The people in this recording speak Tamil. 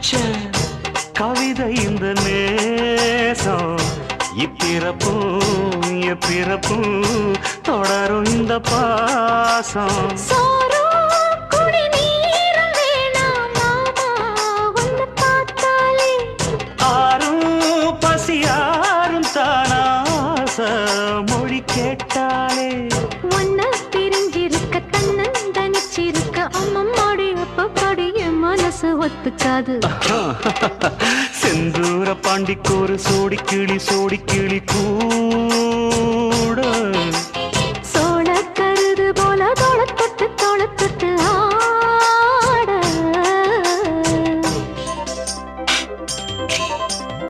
வச்ச கவிதை இந்த நேசம் இப்பிறப்பும் எப்பிறப்பும் தொடரும் இந்த பாசம் ஆரும் பசியாரும் தானாச மொழி கேட்டாலே ஒன்ன பிரிஞ்சிருக்க தன்னந்தனிச்சிருக்க அம்மம்மாடி அப்பப்படி என் மனசு ஒத்துக்காது செந்தூர பாண்டிக்கோரு சோடி கிளி கூ